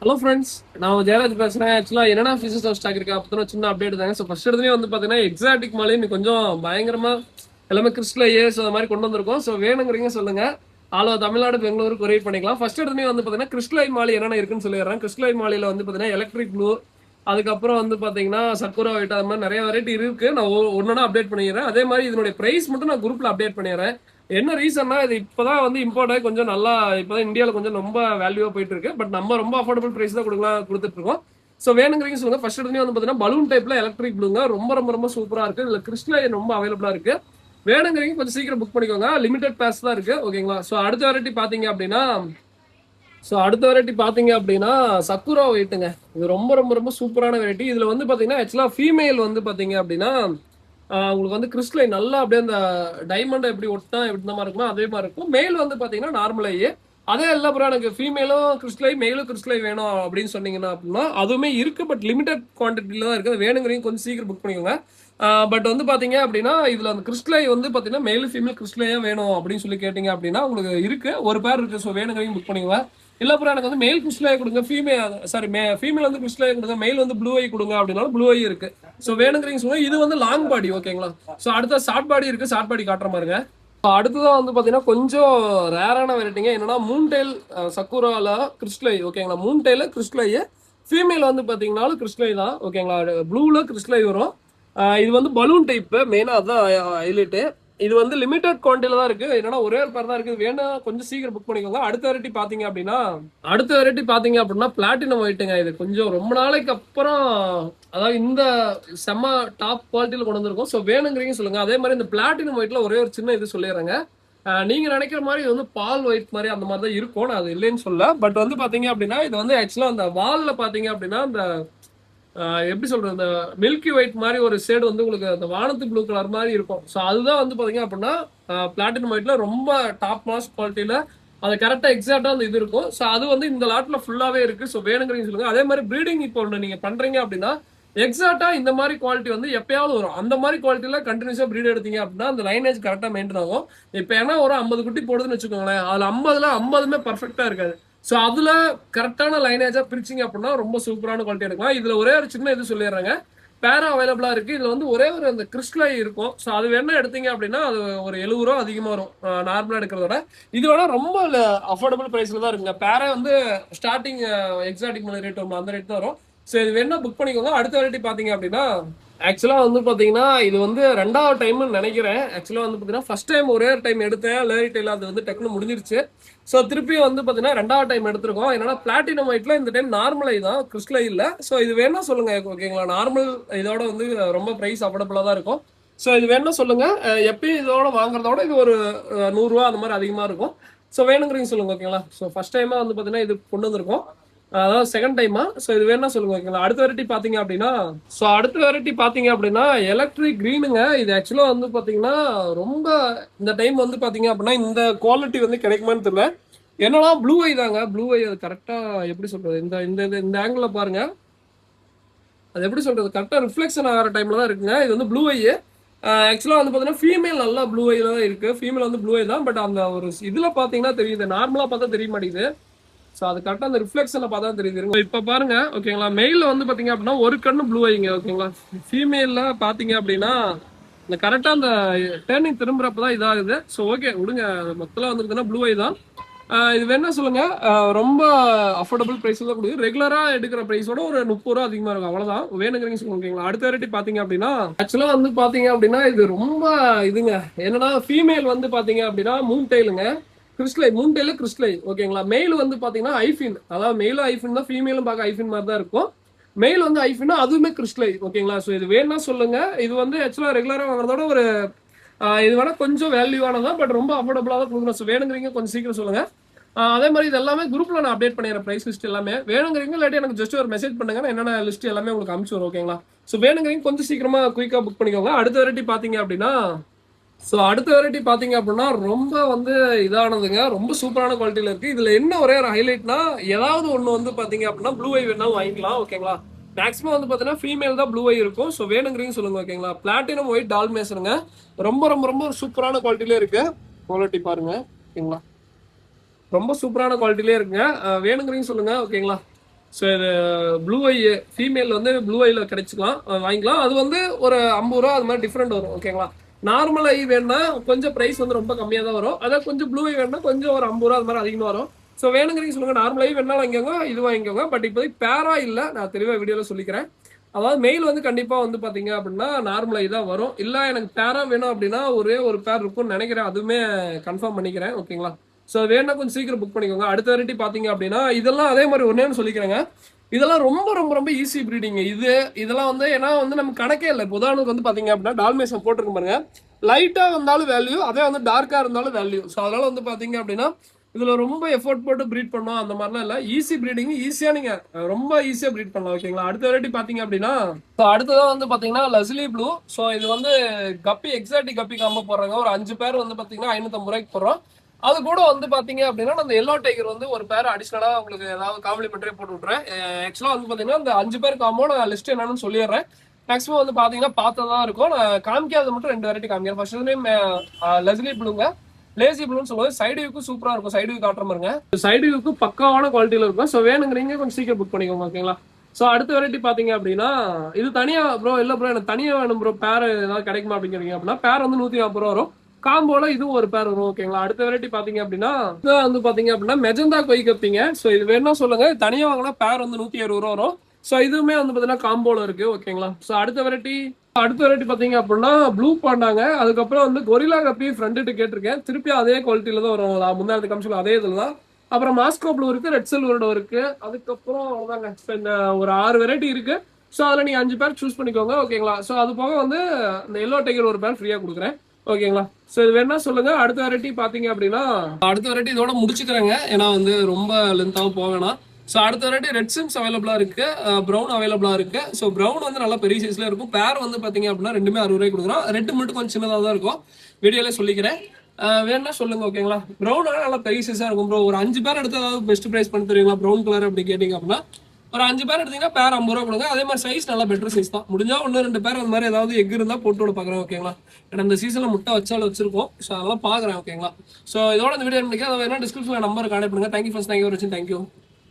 Hello friends, நான் ஜெயராஜ் பேசுறேன். ஆக்சுவலா என்னென்ன ஃபீச்சர்ஸ் ஆஃப் ஸ்டாக் இருக்கு அப்போ சின்ன அப்டேட் தாங்க. ஸோ ஃபர்ஸ்ட் எடுத்துலேயே வந்து பார்த்தீங்கன்னா எக்ஸாட்டிக் மாலே இன்னும் கொஞ்சம் பயங்கரமா எல்லாமே கிறிஸ்டல் ஏஸ் அது மாதிரி கொண்டு வந்திருக்கோம். ஸோ வேணுங்கிறீங்க சொல்லுங்க. All over Tamil Nadu, Bengaluru courier பண்ணிக்கலாம். ஃபர்ஸ்ட் எடுத்துலேயே வந்து பார்த்தீங்கன்னா கிறிஸ்டலைன் மாலி என்னென்ன இருக்குன்னு சொல்லிடுறேன். கிறிஸ்டலைன் மாலியில் வந்து பார்த்தீங்கன்னா எலக்ட்ரிக் ப்ளூ, அதுக்கப்புறம் வந்து பார்த்தீங்கன்னா சக்குரா ஒயிட், அது மாதிரி நிறைய வெரைட்டி இருக்கு. நான் ஒன்னொன்னா அப்டேட் பண்ணிடுறேன். அதே மாதிரி இதனுடைய பிரைஸ் மட்டும் நான் குரூப்ல அப்டேட் பண்ணிடுறேன். என்ன ரீசன்னா இது இப்பதான் வந்து இம்போர்ட் ஆகி கொஞ்சம் நல்லா இப்பதான் இந்தியாவில் கொஞ்சம் ரொம்ப வேல்யூவா போயிட்டு இருக்கு. பட் நம்ம ரொம்ப அஃபோர்டபுள் பிரைஸ் தான் கொடுத்துட்டு இருக்கோம். ஸோ வேணுங்கிறீங்க சொல்லுங்க. ஃபர்ஸ்ட் எடுத்து வந்து பாத்தீங்கன்னா பலூன் டைப்ல எலக்ட்ரிக் ப்ளூங்க ரொம்ப ரொம்ப ரொம்ப சூப்பரா இருக்கு. இதுல கிறிஸ்டல் ரொம்ப அவைலபிளா இருக்கு. வேணுங்கிறீங்க கொஞ்சம் சீக்கிரம் புக் பண்ணிக்கோங்க. லிமிடெட் பேஸ் தான் இருக்கு. ஓகேங்களா? ஸோ அடுத்த வெரைட்டி பாத்தீங்க அப்படின்னா சக்குரா ஒயிட்டுங்க. இது ரொம்ப ரொம்ப ரொம்ப சூப்பரான வெரைட்டி. இதுல வந்து பாத்தீங்கன்னா ஆக்சுவலா ஃபீமேல் வந்து பாத்தீங்க அப்படின்னா உங்களுக்கு வந்து கிறிஸ்டலைன் நல்லா அப்படியே அந்த டைமண்ட் எப்படி ஒட்டா எப்படி மாதிரி இருக்குமோ அதே மாதிரி இருக்கும். மேல் வந்து பாத்தீங்கன்னா நார்மலையே அதே இல்லை ப்ரோ, எனக்கு ஃபீமேலும் கிறிஸ்டலை மேலும் கிறிஸ்டலை வேணும் அப்படின்னு சொன்னீங்கன்னா அப்படின்னா அதுவுமே இருக்கு. பட் லிமிடெட் குவான்டிட்டியில தான் இருக்கு. வேணுங்கிறீங்க கொஞ்சம் சீக்கிரம் புக் பண்ணிக்கோங்க. பட் வந்து பாத்தீங்க அப்படின்னா இதுல அந்த கிறிஸ்டலை வந்து பாத்தீங்கன்னா மேல் ஃபீமேல் கிறிஸ்டலையே வேணும் அப்படின்னு சொல்லி கேட்டீங்க அப்படின்னா உங்களுக்கு இருக்கு, ஒரு பேர் இருக்கு. ஸோ வேணுங்கிறீங்க புக் பண்ணிக்கோங்க. இல்ல ப்ரோ, எனக்கு வந்து மேல் கிறிஸ்டலை கொடுங்க, ஃபீமேல் வந்து கிறிஸ்டலை கொடுங்க, மேல் வந்து ப்ளூ ஐ கொடுங்க அப்படின்னாலும் ப்ளூ ஐ இருக்கு. ஸோ வேணுங்கிறீங்க சொல்லுங்க. இது வந்து லாங் பாடி. ஓகேங்களா? ஸோ அடுத்த ஷார்ட் பாடி இருக்கு. ஷார்ட் பாடி காட்டுற மாதிரிங்க. அடுத்ததான் வந்து பாத்தீங்கன்னா கொஞ்சம் ரேரான வெரைட்டிங்க. என்னன்னா மூன்டெயில் சக்குரால கிறிஸ்டலை. ஓகேங்களா? மூன்டெயில கிறிஸ்டலை. ஃபீமேல் வந்து பாத்தீங்கன்னாலும் கிறிஸ்டலை தான். ஓகேங்களா? ப்ளூல கிறிஸ்டலை வரும். இது வந்து பலூன் டைப் மெயினா அதான் ஹைலைட்டு. இது வந்து லிமிடெட் குவான்டிட்டில தான் இருக்கு. என்னன்னா ஒரே ஒரு பேர் தான் இருக்கு. வேணா கொஞ்சம் சீக்கிரம் புக் பண்ணிக்கோங்க. அடுத்த வெரைட்டி பாத்தீங்க அப்படின்னா பிளாட்டினம் ஒயிட்டுங்க. இது கொஞ்சம் ரொம்ப நாளைக்கு அப்புறம் அதாவது இந்த செம்ம டாப் குவாலிட்டியில கொண்டு வந்திருக்கோம். ஸோ வேணுங்கிறீங்க சொல்லுங்க. அதே மாதிரி இந்த பிளாட்டினம் ஒயிட்ல ஒரே ஒரு சின்ன இது சொல்லிடுறேங்க. நீங்க நினைக்கிற மாதிரி இது வந்து பால் ஒயிட் மாதிரி அந்த மாதிரி தான் இருக்கும். நான் அது இல்லைன்னு சொல்ல. பட் வந்து பாத்தீங்க அப்படின்னா இது வந்து ஆக்சுவலா அந்த வால்ல பாத்தீங்க அப்படின்னா அந்த எப்படி சொல்றது, இந்த மில்கி ஒயிட் மாதிரி ஒரு ஷேடு வந்து உங்களுக்கு அந்த வானத்து ப்ளூ கலர் மாதிரி இருக்கும். ஸோ அதுதான் வந்து பாத்தீங்க அப்படின்னா பிளாட்டினம் ஒயிட்ல ரொம்ப டாப் மாஸ் குவாலிட்டியில அது கரெக்டா எக்ஸாக்டா அந்த இது இருக்கும். ஸோ அது வந்து இந்த லாட்ல ஃபுல்லாவே இருக்கு. ஸோ வேணுங்கிறீங்க சொல்லுங்க. அதே மாதிரி ப்ரீடிங் இப்போ ஒன்று நீங்க பண்றீங்க அப்படின்னா எக்ஸாக்டா இந்த மாதிரி குவாலிட்டி வந்து எப்பயாவது வரும். அந்த மாதிரி குவாலிட்டியில கண்டினியூஸா ப்ரீட் எடுத்தீங்க அப்படின்னா அந்த லைனேஜ் கரெக்டா மெயின்டைன் ஆகும். இப்போ ஏன்னா ஒரு 50 குட்டி போடுதுன்னு வச்சுக்கோங்களேன், அதுல 50மே பர்ஃபெக்டா இருக்காது. ஸோ அதுல கரெக்டான லைனேஜா பிரிச்சிங்க அப்படின்னா ரொம்ப சூப்பரான குவாலிட்டி எடுக்கலாம். இதுல ஒரே ஒரு சின்ன இது சொல்லிடுறாங்க. பேரா அவைலபிளா இருக்கு. இதுல வந்து ஒரே ஒரு அந்த கிறிஸ்டலை இருக்கும். ஸோ அது வேணா எடுத்தீங்க அப்படின்னா அது ஒரு 70 ரூபா அதிகமா வரும் நார்மலா எடுக்கிறத விட. இது வேணா ரொம்ப அஃபோர்டபுள் பிரைஸ்ல தான் இருக்குங்க. பேரா வந்து ஸ்டார்டிங் எக்ஸாட்டிக் ரேட் வரும், அந்த ரேட் தான் வரும். ஸோ இது வேணா புக் பண்ணிக்கோங்க. அடுத்த வெரைட்டி பாத்தீங்க அப்படின்னா ஆக்சுவலா வந்து பாத்தீங்கன்னா இது வந்து ரெண்டாவது டைம்னு நினைக்கிறேன். ஆக்சுவலா வந்து பாத்தீங்கன்னா ஃபர்ஸ்ட் டைம் ஒரே ஒரு டைம் எடுத்தேன் லேரிட்டைல, அது வந்து டக்குனு முடிஞ்சிருச்சு. ஸோ திருப்பி வந்து பாத்தீங்கன்னா ரெண்டாவது டைம் எடுத்திருக்கோம். என்னன்னா பிளாட்டினம் ஒயிட்ல இந்த டைம் நார்மலை தான், கிறிஸ்டலை இல்ல. ஸோ இது வேணா சொல்லுங்க. ஓகேங்களா? நார்மல் இதோட வந்து ரொம்ப பிரைஸ் அஃபோர்டபுளா தான் இருக்கும். ஸோ இது வேணா சொல்லுங்க. எப்பயும் இதோட வாங்குறதோட இது ஒரு 100 ரூபா அந்த மாதிரி அதிகமா இருக்கும். ஸோ வேணுங்கிறீங்க சொல்லுங்க. ஓகேங்களா? ஸோ ஃபர்ஸ்ட் டைமா வந்து பாத்தீங்கன்னா இது கொண்டு வந்திருக்கோம். அதாவது செகண்ட் டைமா. ஸோ இது வேணா சொல்லுங்க. ஓகேங்களா? அடுத்த வெரைட்டி பாத்தீங்க அப்படின்னா எலக்ட்ரிக் கிரீனுங்க. இது ஆக்சுவலா வந்து பாத்தீங்கன்னா ரொம்ப இந்த டைம் வந்து பாத்தீங்க அப்படின்னா இந்த குவாலிட்டி வந்து கிடைக்குமான்னு தெரியல. என்னன்னா ப்ளூ ஐ தாங்க. ப்ளூ ஐ அது கரெக்டா எப்படி சொல்றது, இந்த இந்த இந்த ஆங்கிள் பாருங்க. அது எப்படி சொல்றது, கரெக்டா ரிஃப்ளெக்ஷன் ஆகிற டைம்ல தான் இருக்குங்க. இது வந்து ப்ளூ ஐ. ஆக்சுவலா வந்து பாத்தீங்கன்னா ஃபீமேல் நல்லா ப்ளூ ஐல தான் இருக்கு. ஃபீமேல் வந்து ப்ளூ ஐ தான். பட் அந்த ஒரு இதுல பாத்தீங்கன்னா தெரியுது, நார்மலா பார்த்தா தெரிய மாட்டேங்குது. ஸோ அது கரெக்டாக அந்த ரிஃப்ளெக்ஷன்ல பார்த்தா தெரியுது. இப்போ பாருங்க. ஓகேங்களா? மெயில வந்து பாத்தீங்க அப்படின்னா ஒரு கண்ணு ப்ளூ ஐங்க. ஓகேங்களா? ஃபீமேல்ல பாத்தீங்க அப்படின்னா இந்த கரெக்டா அந்த டேர்னிங் திரும்புறப்பதான் இதாகுது. ஸோ ஓகே விடுங்க. மொத்தம் வந்து ப்ளூ ஐ தான். இது வேணா சொல்லுங்க. ரொம்ப அஃபோர்டபுள் பிரைஸ்ல தான் கொடுக்குது. ரெகுலரா எடுக்கிற பிரைஸோட ஒரு 30 ரூபா அதிகமா இருக்கும். அவ்வளவுதான். வேணுங்கிறீங்க சொல்லுங்க. ஓகேங்களா? அடுத்த வெரைட்டி பாத்தீங்க அப்படின்னா ஆக்சுவலா வந்து பாத்தீங்க அப்படின்னா இது ரொம்ப இதுங்க. என்னன்னா ஃபீமேல் வந்து பாத்தீங்க அப்படின்னா மூன் டெயிலுங்க. கிறிஸ்டலை மூன் டெயில கிறிஸ்டலை. ஓகேங்களா? மெயில் வந்து பாத்தீங்கன்னா ஐஃபின். அதாவது மெயிலும் ஐஃபின் தான், ஃபீமேலும் பார்க்க ஐஃபின் மாதிரி தான் இருக்கும். மெயில் வந்து ஐஃபின்னா அதுவுமே கிறிஸ்டலை. ஓகேங்களா? ஸோ இது வேணா சொல்லுங்க. இது வந்து ஆக்சுவலா ரெகுலரா வாங்குறதோட ஒரு இது வேணா கொஞ்சம் வேல்யூவானதான். பட் ரொம்ப அஃபோர்டபுளா தான் கொடுக்குறோம். ஸோ வேணுங்கிறீங்க கொஞ்சம் சீக்கிரம் சொல்லுங்க. அதே மாதிரி இது எல்லாமே குரூப்ல நான் அப்டேட் பண்ணிடுறேன். பிரைஸ் லிஸ்ட் எல்லாமே வேணுங்கிறீங்க இல்லாட்டி எனக்கு ஜஸ்ட் ஒரு மெசேஜ் பண்ணுங்க. என்னென்ன லிஸ்ட் எல்லாமே உங்களுக்கு அனுப்பிச்சு வரும். ஓகேங்களா? ஸோ வேணுங்கிறீங்க கொஞ்சம் சீக்கிரமா குயிக்கா புக் பண்ணிக்கோங்க. அடுத்த வெரைட்டி பாத்தீங்க அப்படின்னா ரொம்ப வந்து இதானதுங்க. ரொம்ப சூப்பரான குவாலிட்டியில இருக்கு. இதுல என்ன ஒரே ஒரு ஹைலைட்னா ஏதாவது ஒண்ணு வந்து பாத்தீங்க அப்படின்னா ப்ளூ ஐ வேணாலும் வாங்கிக்கலாம். ஓகேங்களா? மேக்ஸிமம் வந்து பாத்தீங்கன்னா ஃபீமேல் தான் ப்ளூ ஐ இருக்கும். ஸோ வேணுங்கிறீங்க சொல்லுங்க. ஓகேங்களா? பிளாட்டினம் ஒயிட் டால்மேஷனுங்க. ரொம்ப ரொம்ப ரொம்ப சூப்பரான குவாலிட்டியில இருக்கு. குவாலிட்டி பாருங்க. ஓகேங்களா? ரொம்ப சூப்பரான குவாலிட்டிலே இருக்குங்க. வேணுங்கிறீங்க சொல்லுங்க. ஓகேங்களா? ஸோ இது ப்ளூ ஐ ஃபீமேல் வந்து ப்ளூ ஐல கிடைச்சிக்கலாம், வாங்கிக்கலாம். அது வந்து ஒரு 50 ரூபா அது மாதிரி டிஃப்ரெண்ட் வரும் ஓகேங்களா. நார்மல் ஐ வேணும்னா கொஞ்சம் பிரைஸ் வந்து ரொம்ப கம்மியாக தான் வரும். அதான் கொஞ்சம் ப்ளூ ஐ வேணும்னா கொஞ்சம் ஒரு 50 ரூபா அது மாதிரி அதிகமாக வரும். ஸோ வேணுங்கிறீங்க சொல்லுங்க, நார்மல் ஐ வேணாலும் வாங்கிக்கோங்க, இது வாங்கிக்கோங்க. பட் இப்போதைக்கு பேரா இல்லை, நான் தெளிவாக வீடியோவில் சொல்லிக்கிறேன். அதாவது மெயில் வந்து கண்டிப்பாக வந்து பார்த்தீங்க அப்படின்னா நார்மல் ஐ தான் வரும். இல்லை எனக்கு பேரா வேணும் அப்படின்னா ஒரே ஒரு பேர் இருக்கும்னு நினைக்கிறேன், அதுவுமே கன்ஃபார்ம் பண்ணிக்கிறேன் ஓகேங்களா. ஸோ வேணா கொஞ்சம் சீக்கிரம் புக் பண்ணிக்கோங்க. அடுத்த வெரைட்டி பார்த்தீங்க அப்படின்னா இதெல்லாம் அதே மாதிரி ஒன்னேன்னு சொல்லிக்கிறேங்க. இதெல்லாம் ரொம்ப ரொம்ப ரொம்ப ஈஸி ப்ரீடிங். இதெல்லாம் வந்து ஏன்னா வந்து நம்ம கணக்கே இல்லை. இப்போ உதாரணத்துக்கு வந்து பார்த்தீங்க அப்படின்னா டால்மேஷன் போட்டிருக்க பாருங்க, லைட்டாக இருந்தாலும் வேல்யூ, அதே வந்து டார்க்காக இருந்தாலும் வேல்யூ. ஸோ அதனால வந்து பார்த்தீங்க அப்படின்னா இதுல ரொம்ப எஃபோர்ட் போட்டு ப்ரீட் பண்ணோம் அந்த மாதிரிலாம் இல்லை. ஈஸி ப்ரீடிங், ஈஸியா நீங்க ரொம்ப ஈஸியா ப்ரீட் பண்ணலாம் ஓகேங்களா. அடுத்த வெரைட்டி பாத்தீங்க அப்படின்னா அடுத்ததான் வந்து பாத்தீங்கன்னா லஸ்லி ப்ளூ. ஸோ இது வந்து கப்பி எக்ஸாட்டிக் கப்பி காம்போ போடுறாங்க. ஒரு 5 பேர் வந்து பாத்தீங்கன்னா 550 ரூபாய்க்கு போடுறோம். அது கூட வந்து பாத்தீங்க அப்படின்னா அந்த எல்லோ டைகர் வந்து ஒரு பேர் அடிஷனலா உங்களுக்கு ஏதாவது காம்ப்ளிமெண்டரி போட்டு விட்றேன். ஆக்சுவலா வந்து பாத்தீங்கன்னா அந்த 5 பேர் காம்போ நான் லிஸ்ட் என்னன்னு சொல்லிடுறேன். மேக்ஸிமம் வந்து பாத்தீங்கன்னா பார்த்ததான் இருக்கும். நான் காமிக்காத மட்டும் 2 வெரைட்டி காமிக்கிறேன். ஃபர்ஸ்ட் நேம் லஸ்லி ப்ளூங்க. லேசி ப்ளூன்னு சொல்லுவாங்க. சைடு வியூக்கும் சூப்பரா இருக்கும். சைடு வியூ காட்டுற பாருங்க, சைடு வியூக்கு பக்காவான குவாலிட்டியில இருக்கும். ஸோ வேணுங்கிறீங்க கொஞ்சம் சீக்கிரம் புக் பண்ணிக்கோங்க ஓகேங்களா. ஸோ அடுத்த வெரைட்டி பாத்தீங்க அப்படின்னா இது தனியா ப்ரோ, இல்ல ப்ரோ எனக்கு தனியா வேணும் ப்ரோ, பேர் ஏதாவது கிடைக்குமா அப்படிங்கிறீங்க அப்படின்னா பேர் வந்து 140 ரூபா வரும். காம்போல இதுவும் ஒரு பேர் வரும் ஓகேங்களா. அடுத்த வெரைட்டி பாத்தீங்க அப்படின்னா இது வந்து பாத்தீங்க அப்படின்னா மெஜந்தா கொய் கப்பிங்க. ஸோ இது வேணும்னா சொல்லுங்க, தனியா வாங்கினா பேர் வந்து 160 ரூபா வரும். ஸோ இதுவுமே வந்து பாத்தீங்கன்னா காம்போல இருக்கு ஓகேங்களா. ஸோ அடுத்த வெரைட்டி பாத்தீங்க அப்படின்னா ப்ளூ பாண்டாங்க. அதுக்கப்புறம் வந்து கொரிலா கப்பி ஃப்ரெண்டு கேட்டிருக்கேன், திருப்பி அதே குவாலிட்டியில தான் வரும். முன்னாடி கமிஷன் அதே இதுல தான். அப்புறம் மாஸ்கோ ப்ளூ இருக்கு, ரெட் சில்வரோட இருக்கு. அதுக்கப்புறம் அவ்வளோதாங்க. இந்த ஒரு 6 வெரைட்டி இருக்கு. ஸோ அதில் நீங்கள் 5 பேர் சூஸ் பண்ணிக்கோங்க ஓகேங்களா. ஸோ அது போக வந்து இந்த எல்லோ டைகர் ஒரு பேர் ஃப்ரீயாக கொடுக்குறேன் ஓகேங்களா. ஸோ இது வேணா சொல்லுங்க. அடுத்த வெரைட்டி பார்த்தீங்க அப்படின்னா அடுத்த வெரைட்டி இதோட முடிச்சுக்கிறேங்க, ஏன்னா வந்து ரொம்ப லென்த்தாகவும் போவேணாம். ஸோ அடுத்த வெரைட்டி ரெட் சிம்ஸ் அவைலபிளா இருக்கு, ப்ரௌன் அவைலபிளா இருக்கு. ஸோ ப்ரௌன் வந்து நல்லா பெரிய சைஸ்ல இருக்கும். பேர் வந்து பாத்தீங்க அப்படின்னா ரெண்டுமே 60 ரூபாய்க்கு கொடுக்குறோம். ரெட் மட்டும் கொஞ்சம் சின்னதாக தான் இருக்கும், வீடியோல சொல்லிக்கிறேன். வேணா சொல்லுங்க ஓகேங்களா. ப்ரௌன் நல்லா பெரிய சைஸா இருக்கும் ப்ரோ. ஒரு 5 பேர் எடுத்து ஏதாவது பெஸ்ட் பிரைஸ் பண்ணி தருவீங்களா ப்ரௌன் கலர் அப்படி கேட்டீங்க அப்படின்னா ஒரு 5 பேர் எடுத்தீங்கன்னா பேர் 50 ரூபா கொடுங்க. அதே மாதிரி சைஸ் நல்லா பெட்டர் சைஸ் தான். முடிஞ்சா 1-2 பேர் அந்த மாதிரி ஏதாவது எக் இருந்தால் போட்டு விட பார்க்குறேன் ஓகேங்களா. ஏன்னா இந்த சீசனில் முட்டை வச்சிருக்கோம். ஸோ அதெல்லாம் பார்க்குறேன் ஓகேங்களா. ஸோ இதோட இந்த வீடியோ நினைக்கிறேன். அதை வேணா டிஸ்கிரிப்ஷனில் நம்பர் கான்டெக்ட் பண்ணுங்க. Thank you first, thank you.